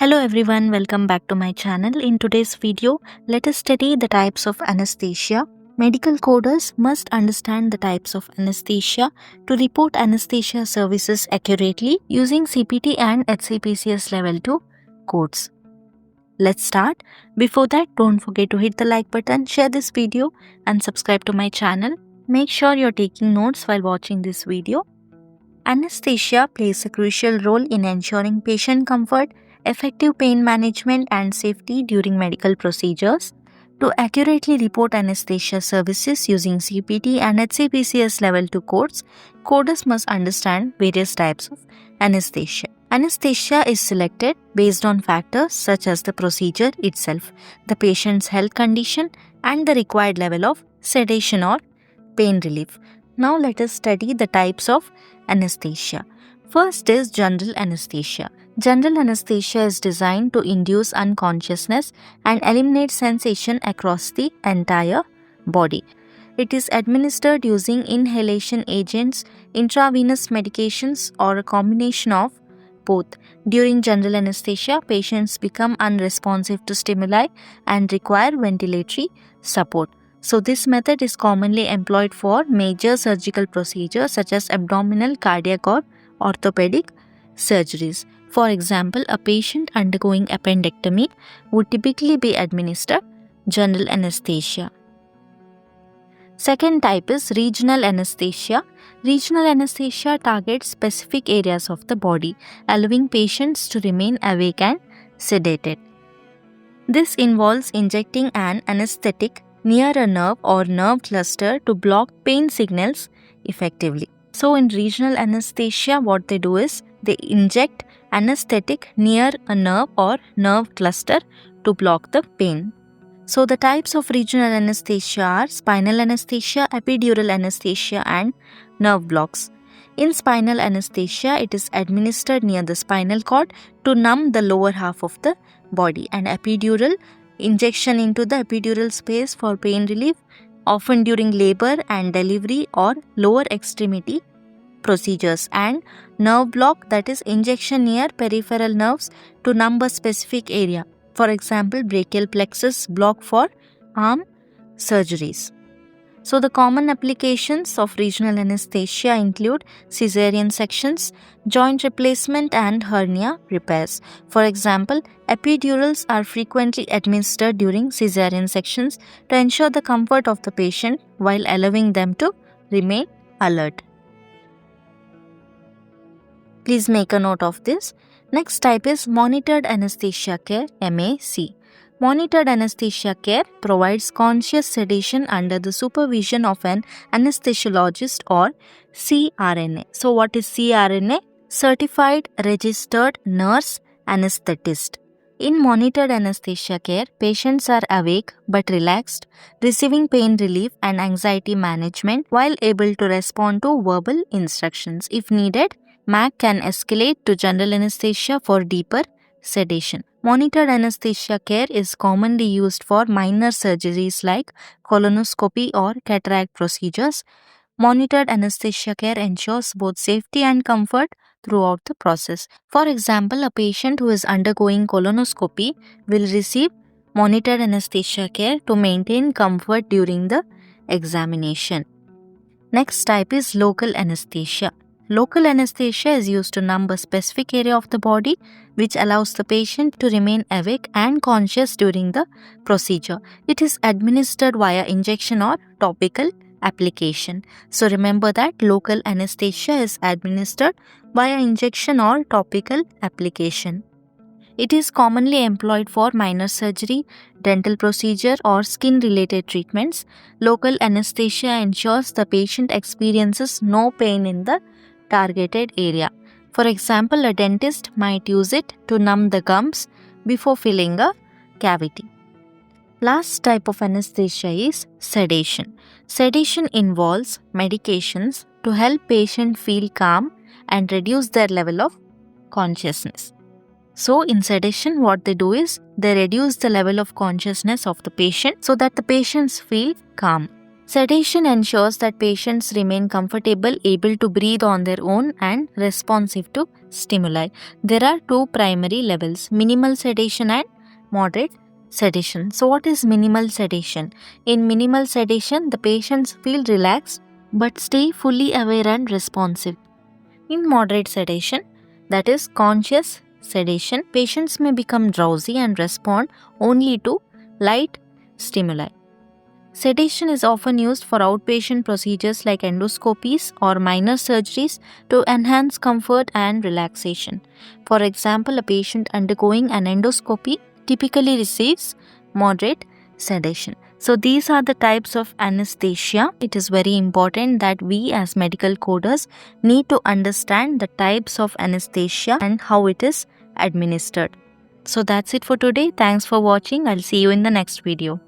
Hello everyone, welcome back to my channel. In today's video, let us study the types of anesthesia. Medical coders must understand the types of anesthesia to report anesthesia services accurately using CPT and HCPCS level 2 codes. Let's start. Before that, don't forget to hit the like button, share this video and subscribe to my channel. Make sure you're taking notes while watching this video. Anesthesia plays a crucial role in ensuring patient comfort, effective pain management, and safety during medical procedures. To accurately report anesthesia services using CPT and HCPCS level 2 codes, coders must understand various types of anesthesia. Anesthesia is selected based on factors such as the procedure itself, the patient's health condition, and the required level of sedation or pain relief. Now let us study the types of anesthesia. First is general anesthesia. General anesthesia is designed to induce unconsciousness and eliminate sensation across the entire body. It is administered using inhalation agents, intravenous medications, or a combination of both. During general anesthesia, patients become unresponsive to stimuli and require ventilatory support. So this method is commonly employed for major surgical procedures such as abdominal, cardiac, or orthopedic surgeries. For example, a patient undergoing appendectomy would typically be administered general anesthesia. Second type is regional anesthesia. Regional anesthesia targets specific areas of the body, allowing patients to remain awake and sedated. This involves injecting an anesthetic near a nerve or nerve cluster to block pain signals effectively. So in regional anesthesia, what they do is they inject anesthetic near a nerve or nerve cluster to block the pain. So the types of regional anesthesia are spinal anesthesia, epidural anesthesia, and nerve blocks. In spinal anesthesia, it is administered near the spinal cord to numb the lower half of the body, and epidural injection into the epidural space for pain relief, often during labor and delivery or lower extremity procedures, and nerve block, that is injection near peripheral nerves to numb a specific area, for example brachial plexus block for arm surgeries. So the common applications of regional anesthesia include cesarean sections, joint replacement, and hernia repairs. For example, epidurals are frequently administered during cesarean sections to ensure the comfort of the patient while allowing them to remain alert. Please make a note of this. Next type is monitored anesthesia care, MAC. Monitored anesthesia care provides conscious sedation under the supervision of an anesthesiologist or CRNA. So what is CRNA? Certified Registered Nurse Anesthetist. In monitored anesthesia care, patients are awake but relaxed, receiving pain relief and anxiety management while able to respond to verbal instructions. If needed, MAC can escalate to general anesthesia for deeper sedation. Monitored anesthesia care is commonly used for minor surgeries like colonoscopy or cataract procedures. Monitored anesthesia care ensures both safety and comfort throughout the process. For example, a patient who is undergoing colonoscopy will receive monitored anesthesia care to maintain comfort during the examination. Next type is local anesthesia. Local anesthesia is used to numb a specific area of the body, which allows the patient to remain awake and conscious during the procedure. It is administered via injection or topical application. So remember that local anesthesia is administered via injection or topical application. It is commonly employed for minor surgery, dental procedure, or skin-related treatments. Local anesthesia ensures the patient experiences no pain in the targeted area. For example, a dentist might use it to numb the gums before filling a cavity. Last type of anesthesia is sedation. Sedation involves medications to help patient feel calm and reduce their level of consciousness. So in sedation, what they do is they reduce the level of consciousness of the patient so that the patients feel calm. Sedation ensures that patients remain comfortable, able to breathe on their own, and responsive to stimuli. There are two primary levels: minimal sedation and moderate sedation. So, what is minimal sedation? In minimal sedation, the patients feel relaxed but stay fully aware and responsive. In moderate sedation, that is conscious sedation, patients may become drowsy and respond only to light stimuli. Sedation is often used for outpatient procedures like endoscopies or minor surgeries to enhance comfort and relaxation. For example, a patient undergoing an endoscopy typically receives moderate sedation. So, these are the types of anesthesia. It is very important that we as medical coders need to understand the types of anesthesia and how it is administered. So, that's it for today. Thanks for watching. I'll see you in the next video.